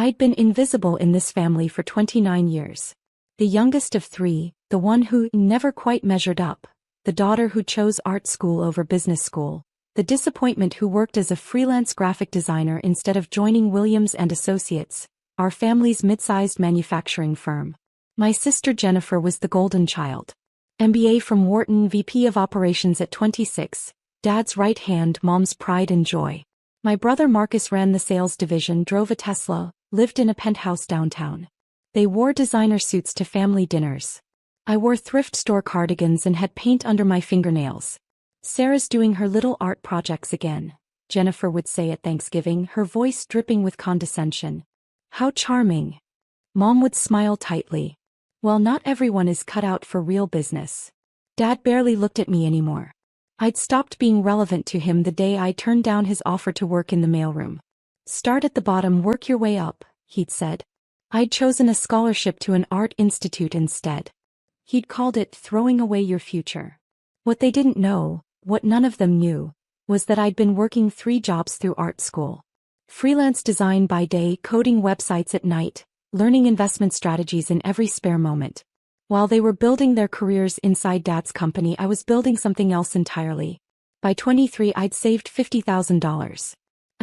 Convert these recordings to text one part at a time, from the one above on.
I'd been invisible in this family for 29 years. The youngest of three, the one who never quite measured up, the daughter who chose art school over business school, the disappointment who worked as a freelance graphic designer instead of joining Williams and Associates, our family's mid-sized manufacturing firm. My sister Jennifer was the golden child. MBA from Wharton, VP of Operations at 26, Dad's right hand, Mom's pride and joy. My brother Marcus ran the sales division, drove a Tesla, lived in a penthouse downtown. They wore designer suits to family dinners. I wore thrift store cardigans and had paint under my fingernails. Sarah's doing her little art projects again, Jennifer would say at Thanksgiving, her voice dripping with condescension. How charming. Mom would smile tightly. Well, not everyone is cut out for real business. Dad barely looked at me anymore. I'd stopped being relevant to him the day I turned down his offer to work in the mailroom. Start at the bottom, work your way up, he'd said. I'd chosen a scholarship to an art institute instead. He'd called it throwing away your future. What they didn't know, what none of them knew, was that I'd been working 3 jobs through art school. Freelance design by day, coding websites at night, learning investment strategies in every spare moment. While they were building their careers inside Dad's company, I was building something else entirely. By 23, I'd saved $50,000.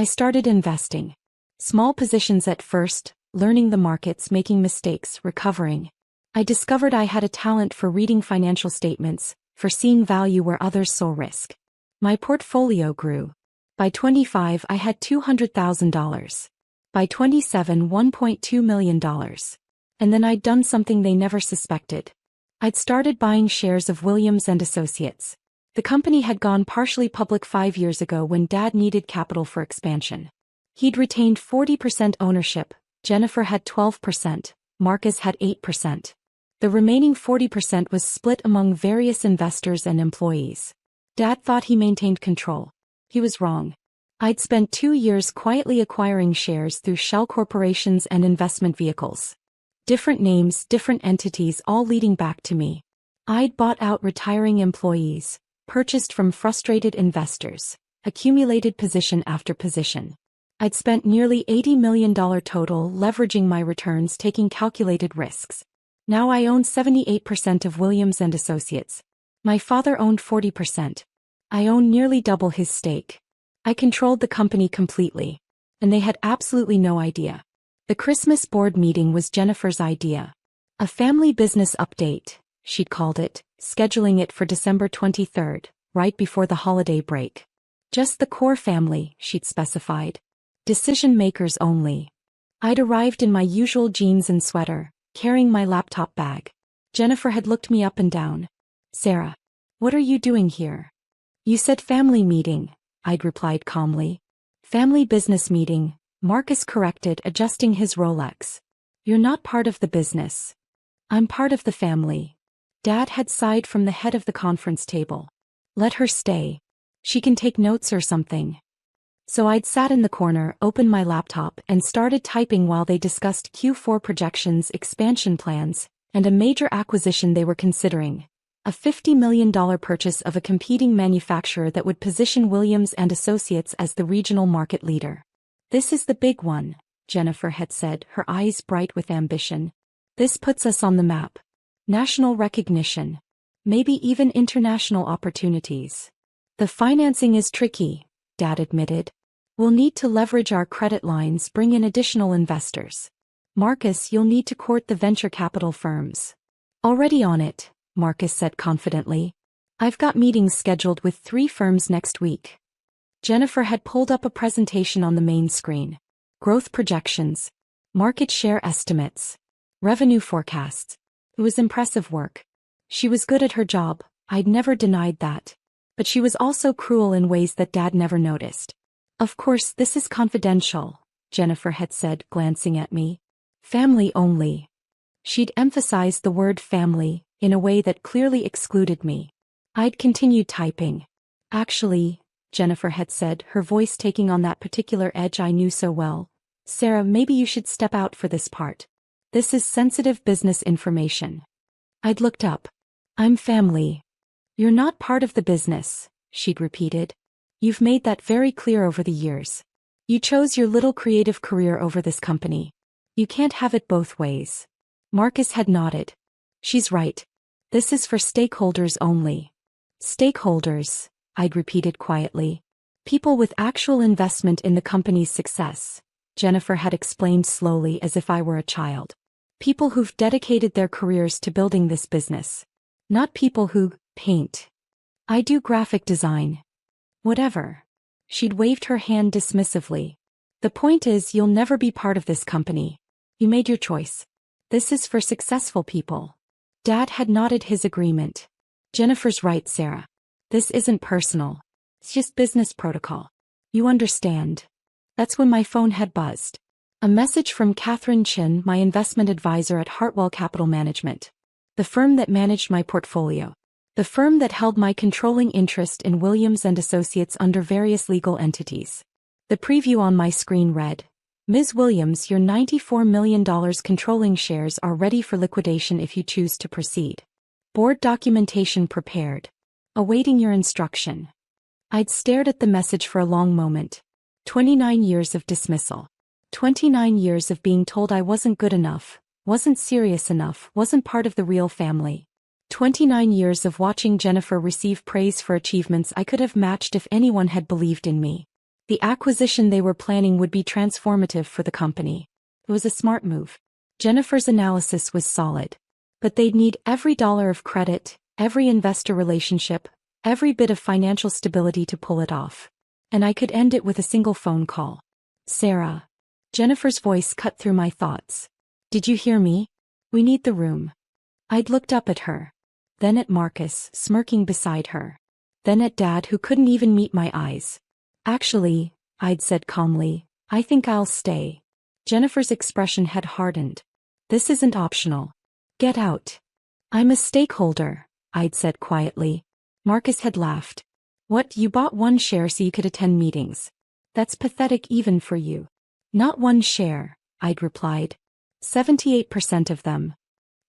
I started investing. Small positions at first, learning the markets, making mistakes, recovering. I discovered I had a talent for reading financial statements, for seeing value where others saw risk. My portfolio grew. By 25, I had $200,000. By 27, $1.2 million. And then I'd done something they never suspected. I'd started buying shares of Williams and Associates. The company had gone partially public 5 years ago when Dad needed capital for expansion. He'd retained 40% ownership, Jennifer had 12%, Marcus had 8%. The remaining 40% was split among various investors and employees. Dad thought he maintained control. He was wrong. I'd spent 2 years quietly acquiring shares through shell corporations and investment vehicles. Different names, different entities, all leading back to me. I'd bought out retiring employees, purchased from frustrated investors, accumulated position after position. I'd spent nearly $80 million total leveraging my returns, taking calculated risks. Now I own 78% of Williams and Associates. My father owned 40%. I own nearly double his stake. I controlled the company completely. And they had absolutely no idea. The Christmas board meeting was Jennifer's idea. A family business update, she'd called it, scheduling it for December 23rd, right before the holiday break. Just the core family, she'd specified. Decision makers only. I'd arrived in my usual jeans and sweater, carrying my laptop bag. Jennifer had looked me up and down. Sarah, what are you doing here? You said family meeting, I'd replied calmly. Family business meeting, Marcus corrected, adjusting his Rolex. You're not part of the business. I'm part of the family. Dad had sighed from the head of the conference table. Let her stay. She can take notes or something. So I'd sat in the corner, opened my laptop, and started typing while they discussed Q4 projections, expansion plans, and a major acquisition they were considering. A $50 million purchase of a competing manufacturer that would position Williams and Associates as the regional market leader. This is the big one, Jennifer had said, her eyes bright with ambition. This puts us on the map. National recognition. Maybe even international opportunities. The financing is tricky, Dad admitted. We'll need to leverage our credit lines, bring in additional investors. Marcus, you'll need to court the venture capital firms. Already on it, Marcus said confidently. I've got meetings scheduled with 3 firms next week. Jennifer had pulled up a presentation on the main screen. Growth projections. Market share estimates. Revenue forecasts. It was impressive work. She was good at her job, I'd never denied that. But she was also cruel in ways that Dad never noticed. Of course, this is confidential, Jennifer had said, glancing at me. Family only. She'd emphasized the word family, in a way that clearly excluded me. I'd continued typing. Actually, Jennifer had said, her voice taking on that particular edge I knew so well. Sarah, maybe you should step out for this part. This is sensitive business information. I'd looked up. I'm family. You're not part of the business, she'd repeated. You've made that very clear over the years. You chose your little creative career over this company. You can't have it both ways. Marcus had nodded. She's right. This is for stakeholders only. Stakeholders, I'd repeated quietly. People with actual investment in the company's success, Jennifer had explained slowly as if I were a child. People who've dedicated their careers to building this business. Not people who paint. I do graphic design. Whatever. She'd waved her hand dismissively. The point is, you'll never be part of this company. You made your choice. This is for successful people. Dad had nodded his agreement. Jennifer's right, Sarah. This isn't personal. It's just business protocol. You understand. That's when my phone had buzzed. A message from Catherine Chin, my investment advisor at Hartwell Capital Management. The firm that managed my portfolio. The firm that held my controlling interest in Williams & Associates under various legal entities. The preview on my screen read, Ms. Williams, your $94 million controlling shares are ready for liquidation if you choose to proceed. Board documentation prepared. Awaiting your instruction. I'd stared at the message for a long moment. 29 years of dismissal. 29 years of being told I wasn't good enough, wasn't serious enough, wasn't part of the real family. 29 years of watching Jennifer receive praise for achievements I could have matched if anyone had believed in me. The acquisition they were planning would be transformative for the company. It was a smart move. Jennifer's analysis was solid. But they'd need every dollar of credit, every investor relationship, every bit of financial stability to pull it off. And I could end it with a single phone call. Sarah. Jennifer's voice cut through my thoughts. Did you hear me? We need the room. I'd looked up at her. Then at Marcus, smirking beside her. Then at Dad, who couldn't even meet my eyes. Actually, I'd said calmly, I think I'll stay. Jennifer's expression had hardened. This isn't optional. Get out. I'm a stakeholder, I'd said quietly. Marcus had laughed. What, you bought one share so you could attend meetings? That's pathetic even for you. Not one share, I'd replied. 78% of them.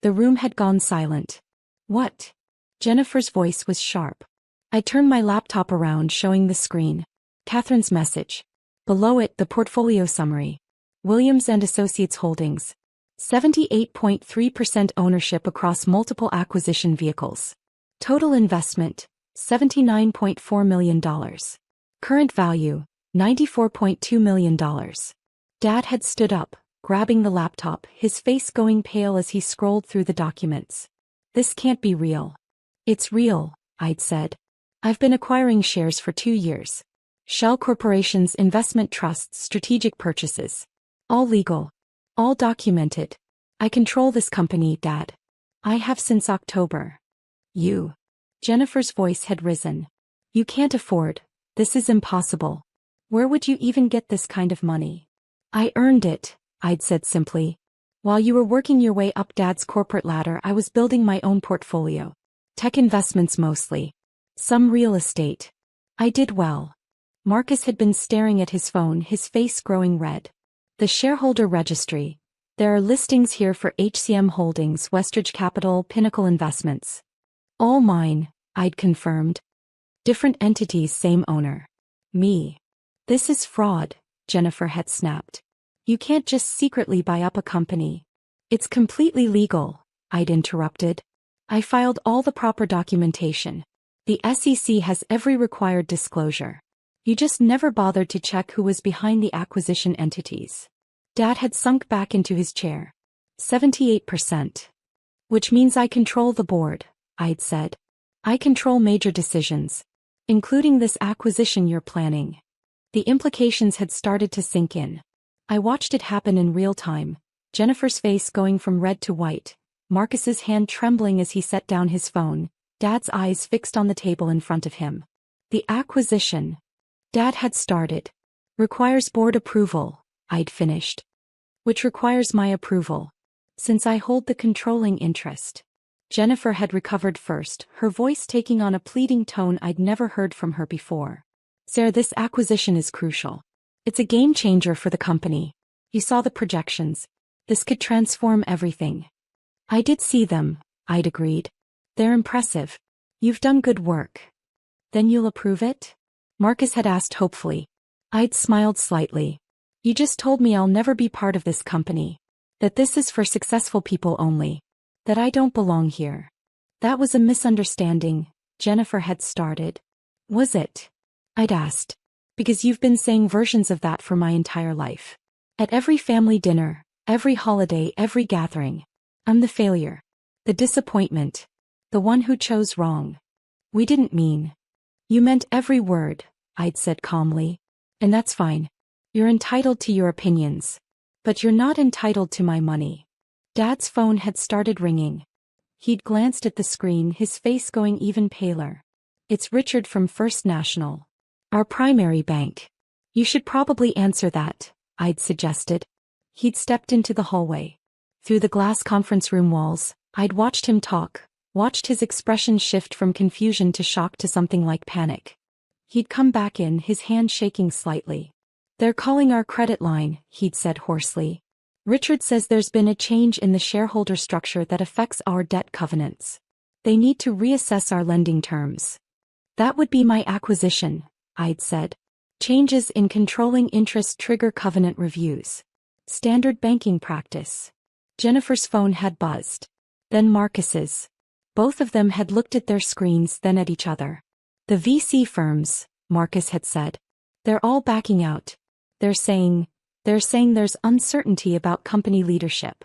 The room had gone silent. What? Jennifer's voice was sharp. I turned my laptop around, showing the screen. Catherine's message. Below it, the portfolio summary. Williams & Associates Holdings. 78.3% ownership across multiple acquisition vehicles. Total investment, $79.4 million. Current value, $94.2 million. Dad had stood up, grabbing the laptop, his face going pale as he scrolled through the documents. This can't be real. It's real, I'd said. I've been acquiring shares for 2 years. Shell Corporation's investment trusts, strategic purchases. All legal. All documented. I control this company, Dad. I have since October. You. Jennifer's voice had risen. You can't afford. This is impossible. Where would you even get this kind of money? I earned it, I'd said simply. While you were working your way up Dad's corporate ladder, I was building my own portfolio. Tech investments mostly. Some real estate. I did well. Marcus had been staring at his phone, his face growing red. The shareholder registry. There are listings here for HCM Holdings, Westridge Capital, Pinnacle Investments. All mine, I'd confirmed. Different entities, same owner. Me. This is fraud, Jennifer had snapped. You can't just secretly buy up a company. It's completely legal, I'd interrupted. I filed all the proper documentation. The SEC has every required disclosure. You just never bothered to check who was behind the acquisition entities. Dad had sunk back into his chair. 78%. Which means I control the board, I'd said. I control major decisions. Including this acquisition you're planning. The implications had started to sink in. I watched it happen in real time, Jennifer's face going from red to white, Marcus's hand trembling as he set down his phone, Dad's eyes fixed on the table in front of him. The acquisition. Dad had started. Requires board approval, I'd finished. Which requires my approval. Since I hold the controlling interest. Jennifer had recovered first, her voice taking on a pleading tone I'd never heard from her before. Sarah, this acquisition is crucial. It's a game changer for the company. You saw the projections. This could transform everything. I did see them, I'd agreed. They're impressive. You've done good work. Then you'll approve it? Marcus had asked hopefully. I'd smiled slightly. You just told me I'll never be part of this company. That this is for successful people only. That I don't belong here. That was a misunderstanding, Jennifer had started. Was it? I'd asked. Because you've been saying versions of that for my entire life. At every family dinner, every holiday, every gathering. I'm the failure. The disappointment. The one who chose wrong. We didn't mean. You meant every word, I'd said calmly. And that's fine. You're entitled to your opinions. But you're not entitled to my money. Dad's phone had started ringing. He'd glanced at the screen, his face going even paler. It's Richard from First National. Our primary bank. You should probably answer that, I'd suggested. He'd stepped into the hallway. Through the glass conference room walls, I'd watched him talk, watched his expression shift from confusion to shock to something like panic. He'd come back in, his hand shaking slightly. They're calling our credit line, he'd said hoarsely. Richard says there's been a change in the shareholder structure that affects our debt covenants. They need to reassess our lending terms. That would be my acquisition, I'd said. Changes in controlling interest trigger covenant reviews. Standard banking practice. Jennifer's phone had buzzed. Then Marcus's. Both of them had looked at their screens, then at each other. The VC firms, Marcus had said. They're all backing out. They're saying there's uncertainty about company leadership.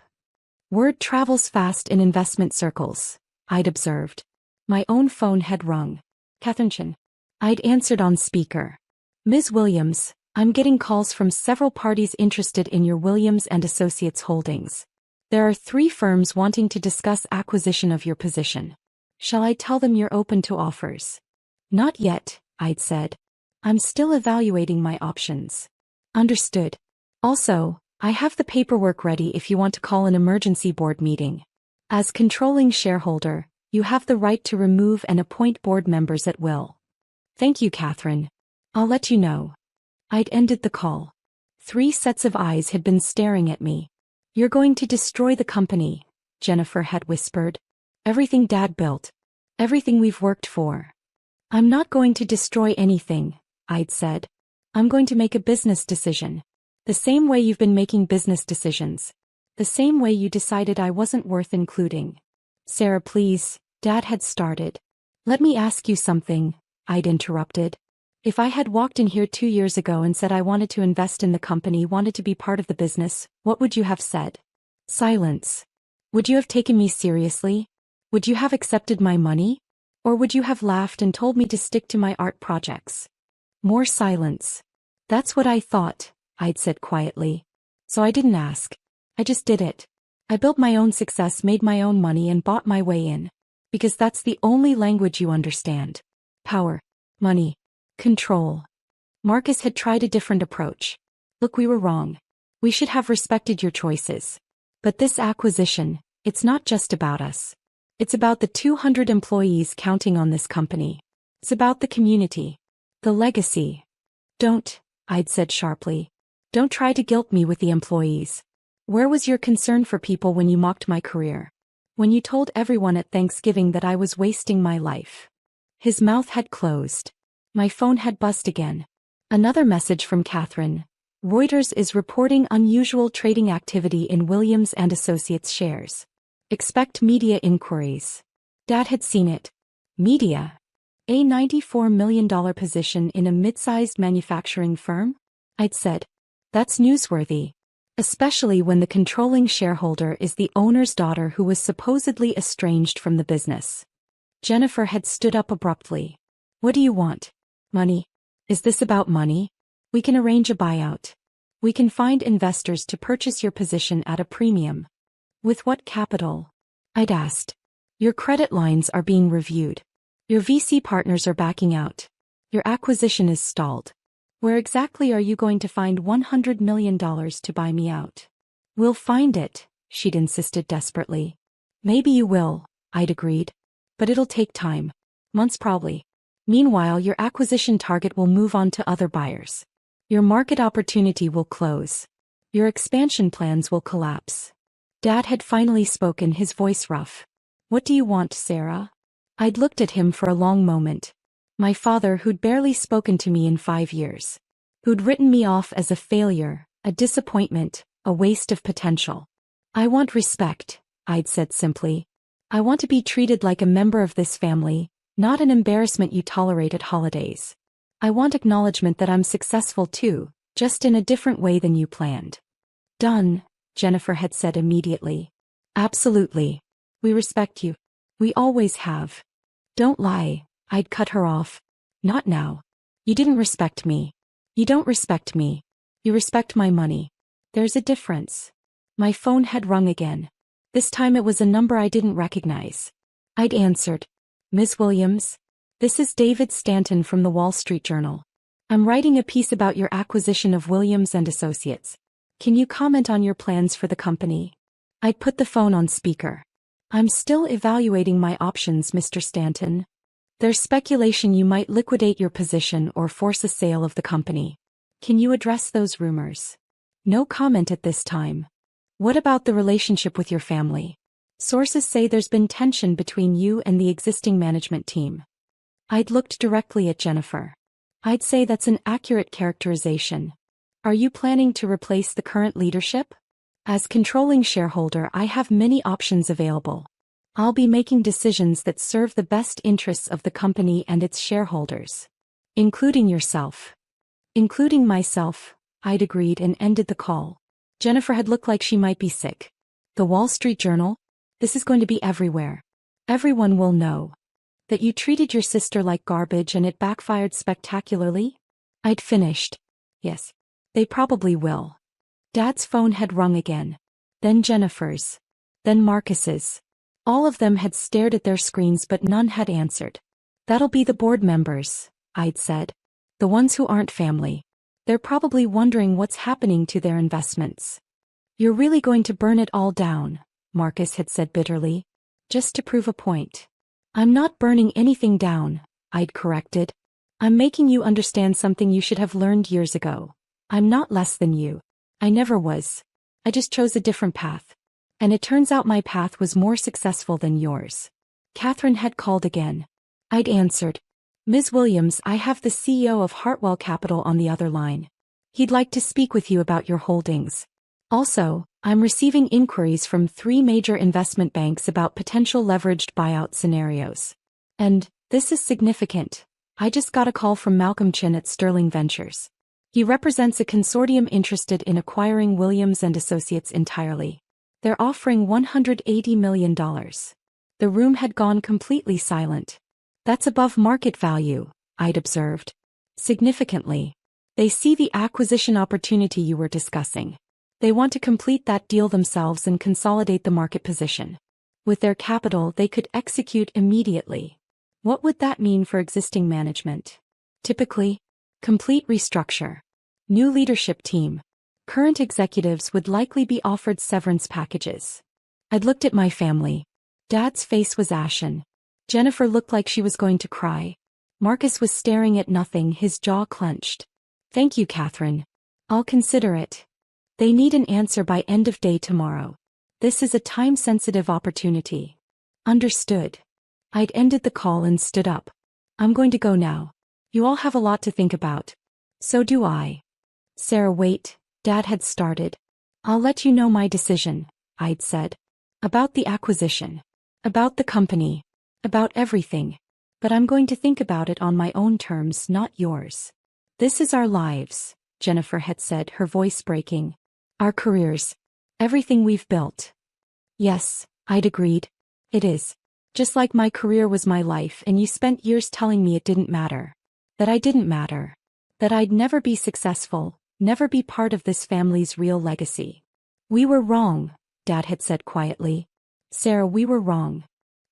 Word travels fast in investment circles, I'd observed. My own phone had rung. Catherine Chin. I'd answered on speaker. Ms. Williams, I'm getting calls from several parties interested in your Williams and Associates holdings. There are 3 firms wanting to discuss acquisition of your position. Shall I tell them you're open to offers? Not yet, I'd said. I'm still evaluating my options. Understood. Also, I have the paperwork ready if you want to call an emergency board meeting. As controlling shareholder, you have the right to remove and appoint board members at will. Thank you, Catherine. I'll let you know. I'd ended the call. 3 sets of eyes had been staring at me. You're going to destroy the company, Jennifer had whispered. Everything Dad built. Everything we've worked for. I'm not going to destroy anything, I'd said. I'm going to make a business decision. The same way you've been making business decisions. The same way you decided I wasn't worth including. Sarah, please, Dad had started. Let me ask you something, I'd interrupted. If I had walked in here 2 years ago and said I wanted to invest in the company, wanted to be part of the business, what would you have said? Silence. Would you have taken me seriously? Would you have accepted my money? Or would you have laughed and told me to stick to my art projects? More silence. That's what I thought, I'd said quietly. So I didn't ask. I just did it. I built my own success, made my own money, and bought my way in. Because that's the only language you understand. Power. Money. Control. Marcus had tried a different approach. Look, we were wrong. We should have respected your choices. But this acquisition, it's not just about us. It's about the 200 employees counting on this company. It's about the community. The legacy. Don't, I'd said sharply. Don't try to guilt me with the employees. Where was your concern for people when you mocked my career? When you told everyone at Thanksgiving that I was wasting my life? His mouth had closed. My phone had buzzed again. Another message from Catherine. Reuters is reporting unusual trading activity in Williams and Associates shares. Expect media inquiries. Dad had seen it. Media. A $94 million position in a mid-sized manufacturing firm? I'd said. That's newsworthy. Especially when the controlling shareholder is the owner's daughter who was supposedly estranged from the business. Jennifer had stood up abruptly. What do you want? Money. Is this about money? We can arrange a buyout. We can find investors to purchase your position at a premium. With what capital? I'd asked. Your credit lines are being reviewed. Your VC partners are backing out. Your acquisition is stalled. Where exactly are you going to find $100 million to buy me out? We'll find it, she'd insisted desperately. Maybe you will, I'd agreed. But it'll take time. Months probably. Meanwhile, your acquisition target will move on to other buyers. Your market opportunity will close. Your expansion plans will collapse. Dad had finally spoken, his voice rough. What do you want, Sarah? I'd looked at him for a long moment. My father, who'd barely spoken to me in 5 years. Who'd written me off as a failure, a disappointment, a waste of potential. I want respect, I'd said simply. I want to be treated like a member of this family, not an embarrassment you tolerate at holidays. I want acknowledgement that I'm successful too, just in a different way than you planned. Done, Jennifer had said immediately. Absolutely. We respect you. We always have. Don't lie, I'd cut her off. Not now. You didn't respect me. You don't respect me. You respect my money. There's a difference. My phone had rung again. This time it was a number I didn't recognize. I'd answered. Ms. Williams? This is David Stanton from the Wall Street Journal. I'm writing a piece about your acquisition of Williams and Associates. Can you comment on your plans for the company? I'd put the phone on speaker. I'm still evaluating my options, Mr. Stanton. There's speculation you might liquidate your position or force a sale of the company. Can you address those rumors? No comment at this time. What about the relationship with your family? Sources say there's been tension between you and the existing management team. I'd looked directly at Jennifer. I'd say that's an accurate characterization. Are you planning to replace the current leadership? As controlling shareholder, I have many options available. I'll be making decisions that serve the best interests of the company and its shareholders. Including yourself. Including myself, I'd agreed and ended the call. Jennifer had looked like she might be sick. The Wall Street Journal? This is going to be everywhere. Everyone will know. That you treated your sister like garbage and it backfired spectacularly? I'd finished. Yes. They probably will. Dad's phone had rung again. Then Jennifer's. Then Marcus's. All of them had stared at their screens but none had answered. That'll be the board members, I'd said. The ones who aren't family. They're probably wondering what's happening to their investments. You're really going to burn it all down, Marcus had said bitterly. Just to prove a point. I'm not burning anything down, I'd corrected. I'm making you understand something you should have learned years ago. I'm not less than you. I never was. I just chose a different path. And it turns out my path was more successful than yours. Catherine had called again. I'd answered. Ms. Williams, I have the CEO of Hartwell Capital on the other line. He'd like to speak with you about your holdings. Also, I'm receiving inquiries from 3 major investment banks about potential leveraged buyout scenarios. And, this is significant. I just got a call from Malcolm Chin at Sterling Ventures. He represents a consortium interested in acquiring Williams and Associates entirely. They're offering $180 million. The room had gone completely silent. That's above market value, I'd observed. Significantly. They see the acquisition opportunity you were discussing. They want to complete that deal themselves and consolidate the market position. With their capital, they could execute immediately. What would that mean for existing management? Typically, complete restructure. New leadership team. Current executives would likely be offered severance packages. I'd looked at my family. Dad's face was ashen. Jennifer looked like she was going to cry. Marcus was staring at nothing, his jaw clenched. Thank you, Catherine. I'll consider it. They need an answer by end of day tomorrow. This is a time-sensitive opportunity. Understood. I'd ended the call and stood up. I'm going to go now. You all have a lot to think about. So do I. Sarah, wait, Dad had started. I'll let you know my decision, I'd said. About the acquisition. About the company. About everything. But I'm going to think about it on my own terms, not yours. This is our lives, Jennifer had said, her voice breaking. Our careers. Everything we've built. Yes, I'd agreed. It is. Just like my career was my life and you spent years telling me it didn't matter. That I didn't matter. That I'd never be successful, never be part of this family's real legacy. We were wrong, Dad had said quietly. Sarah, we were wrong.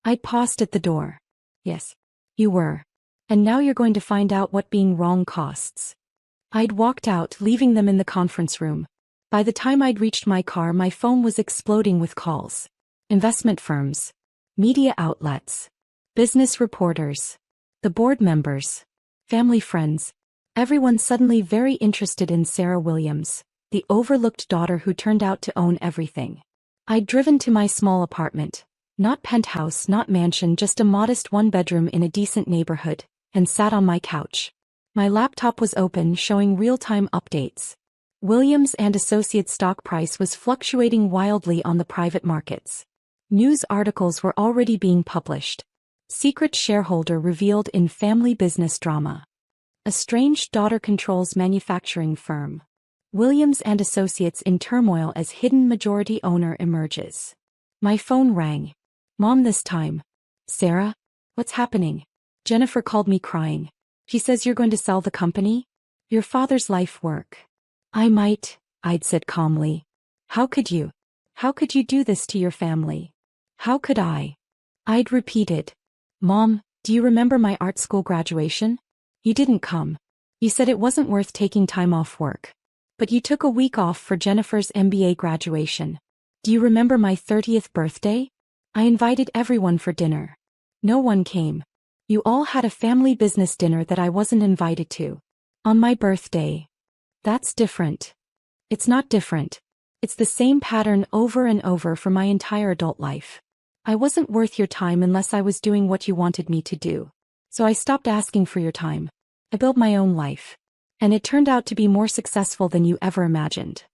I'd paused at the door. Yes, you were. And now you're going to find out what being wrong costs. I'd walked out, leaving them in the conference room. By the time I'd reached my car, my phone was exploding with calls. Investment firms. Media outlets. Business reporters. The board members. Family friends. Everyone suddenly very interested in Sarah Williams, the overlooked daughter who turned out to own everything. I'd driven to my small apartment. Not penthouse, not mansion, just a modest 1-bedroom in a decent neighborhood, and sat on my couch. My laptop was open, showing real-time updates. Williams and Associates stock price was fluctuating wildly on the private markets. News articles were already being published. Secret shareholder revealed in family business drama. Estranged daughter controls manufacturing firm. Williams and Associates in turmoil as hidden majority owner emerges. My phone rang. Mom this time. Sarah? What's happening? Jennifer called me crying. She says you're going to sell the company? Your father's life work. I might, I'd said calmly. How could you? How could you do this to your family? How could I? I'd repeated. Mom, do you remember my art school graduation? You didn't come. You said it wasn't worth taking time off work. But you took a week off for Jennifer's MBA graduation. Do you remember my 30th birthday? I invited everyone for dinner. No one came. You all had a family business dinner that I wasn't invited to. On my birthday. That's different. It's not different. It's the same pattern over and over for my entire adult life. I wasn't worth your time unless I was doing what you wanted me to do. So I stopped asking for your time. I built my own life. And it turned out to be more successful than you ever imagined.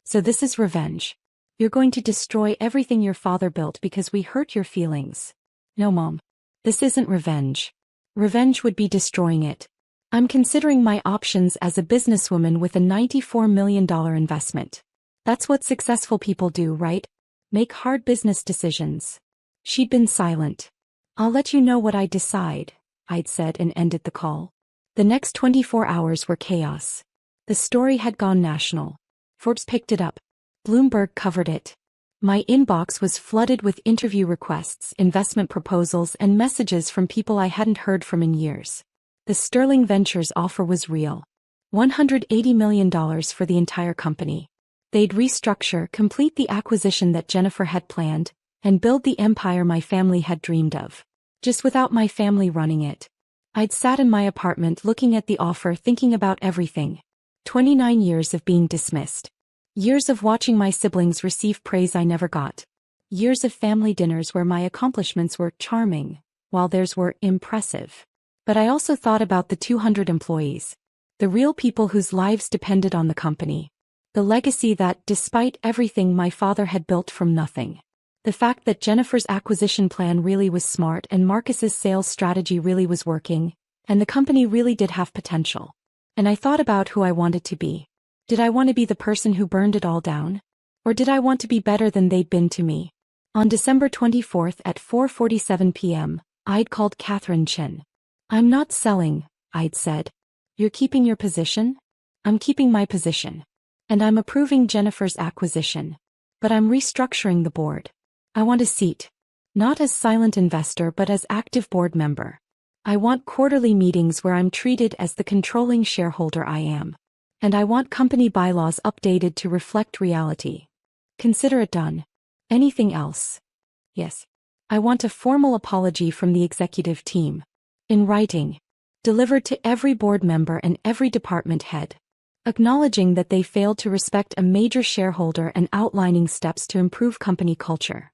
So this is revenge. You're going to destroy everything your father built because we hurt your feelings. No, Mom. This isn't revenge. Revenge would be destroying it. I'm considering my options as a businesswoman with a $94 million investment. That's what successful people do, right? Make hard business decisions. She'd been silent. I'll let you know what I decide, I'd said and ended the call. The next 24 hours were chaos. The story had gone national. Forbes picked it up. Bloomberg covered it. My inbox was flooded with interview requests, investment proposals, and messages from people I hadn't heard from in years. The Sterling Ventures offer was real. $180 million for the entire company. They'd restructure, complete the acquisition that Jennifer had planned, and build the empire my family had dreamed of. Just without my family running it. I'd sat in my apartment looking at the offer, thinking about everything. 29 years of being dismissed. Years of watching my siblings receive praise I never got. Years of family dinners where my accomplishments were charming, while theirs were impressive. But I also thought about the 200 employees. The real people whose lives depended on the company. The legacy that, despite everything my father had built from nothing. The fact that Jennifer's acquisition plan really was smart and Marcus's sales strategy really was working, and the company really did have potential. And I thought about who I wanted to be. Did I want to be the person who burned it all down? Or did I want to be better than they'd been to me? On December 24th at 4:47 p.m., I'd called Catherine Chin. I'm not selling, I'd said. You're keeping your position? I'm keeping my position. And I'm approving Jennifer's acquisition. But I'm restructuring the board. I want a seat. Not as silent investor but as active board member. I want quarterly meetings where I'm treated as the controlling shareholder I am. And I want company bylaws updated to reflect reality. Consider it done. Anything else? Yes. I want a formal apology from the executive team. In writing. Delivered to every board member and every department head. Acknowledging that they failed to respect a major shareholder and outlining steps to improve company culture.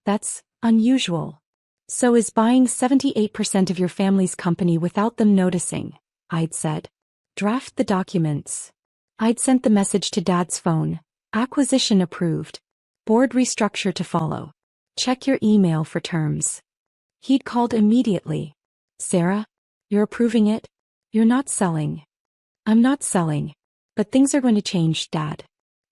That's unusual. So is buying 78% of your family's company without them noticing, I'd said. Draft the documents. I'd sent the message to Dad's phone. Acquisition approved. Board restructure to follow. Check your email for terms. He'd called immediately. Sarah? You're approving it? You're not selling. I'm not selling. But things are going to change, Dad.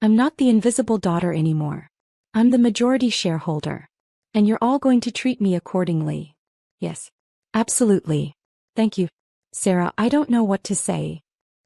I'm not the invisible daughter anymore. I'm the majority shareholder. And you're all going to treat me accordingly. Yes. Absolutely. Thank you. Sarah, I don't know what to say.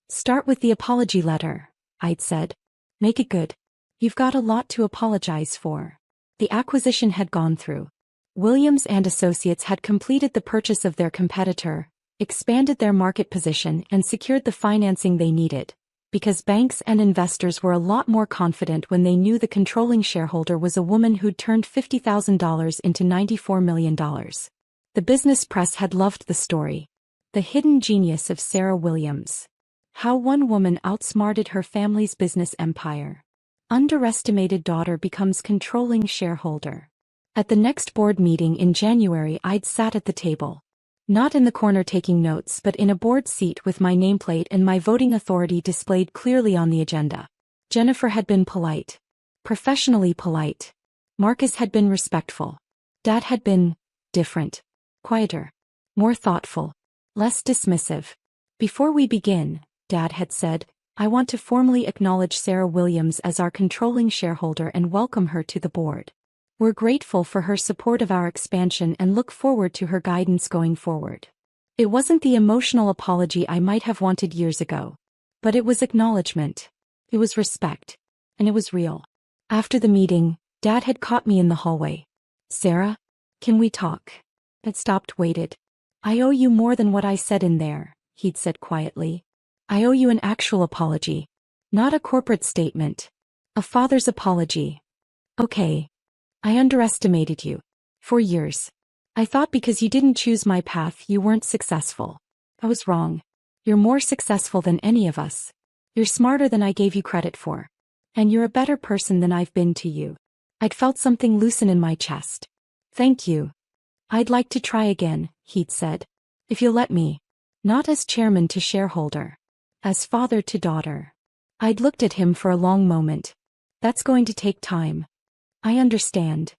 Start with the apology letter, I'd said. Make it good. You've got a lot to apologize for. The acquisition had gone through. Williams and Associates had completed the purchase of their competitor, expanded their market position and secured the financing they needed. Because banks and investors were a lot more confident when they knew the controlling shareholder was a woman who'd turned $50,000 into $94 million. The business press had loved the story. The hidden genius of Sarah Williams. How one woman outsmarted her family's business empire. Underestimated daughter becomes controlling shareholder. At the next board meeting in January, I'd sat at the table. Not in the corner taking notes but in a board seat with my nameplate and my voting authority displayed clearly on the agenda. Jennifer had been polite. Professionally polite. Marcus had been respectful. Dad had been different. Quieter. More thoughtful. Less dismissive. Before we begin, Dad had said, I want to formally acknowledge Sarah Williams as our controlling shareholder and welcome her to the board. We're grateful for her support of our expansion and look forward to her guidance going forward. It wasn't the emotional apology I might have wanted years ago. But it was acknowledgement. It was respect. And it was real. After the meeting, Dad had caught me in the hallway. Sarah? Can we talk? I'd stopped waited. I owe you more than what I said in there, he'd said quietly. I owe you an actual apology. Not a corporate statement. A father's apology. Okay. I underestimated you. For years. I thought because you didn't choose my path you weren't successful. I was wrong. You're more successful than any of us. You're smarter than I gave you credit for. And you're a better person than I've been to you. I'd felt something loosen in my chest. Thank you. I'd like to try again, he'd said. If you'll let me. Not as chairman to shareholder. As father to daughter. I'd looked at him for a long moment. That's going to take time. I understand.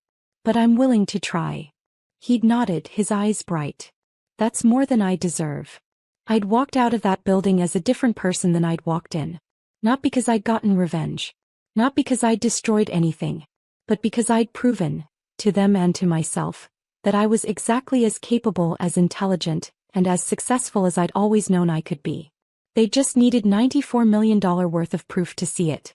But I'm willing to try. He'd nodded, his eyes bright. That's more than I deserve. I'd walked out of that building as a different person than I'd walked in. Not because I'd gotten revenge. Not because I'd destroyed anything. But because I'd proven, to them and to myself, that I was exactly as capable, as intelligent, and as successful as I'd always known I could be. They just needed $94 million worth of proof to see it.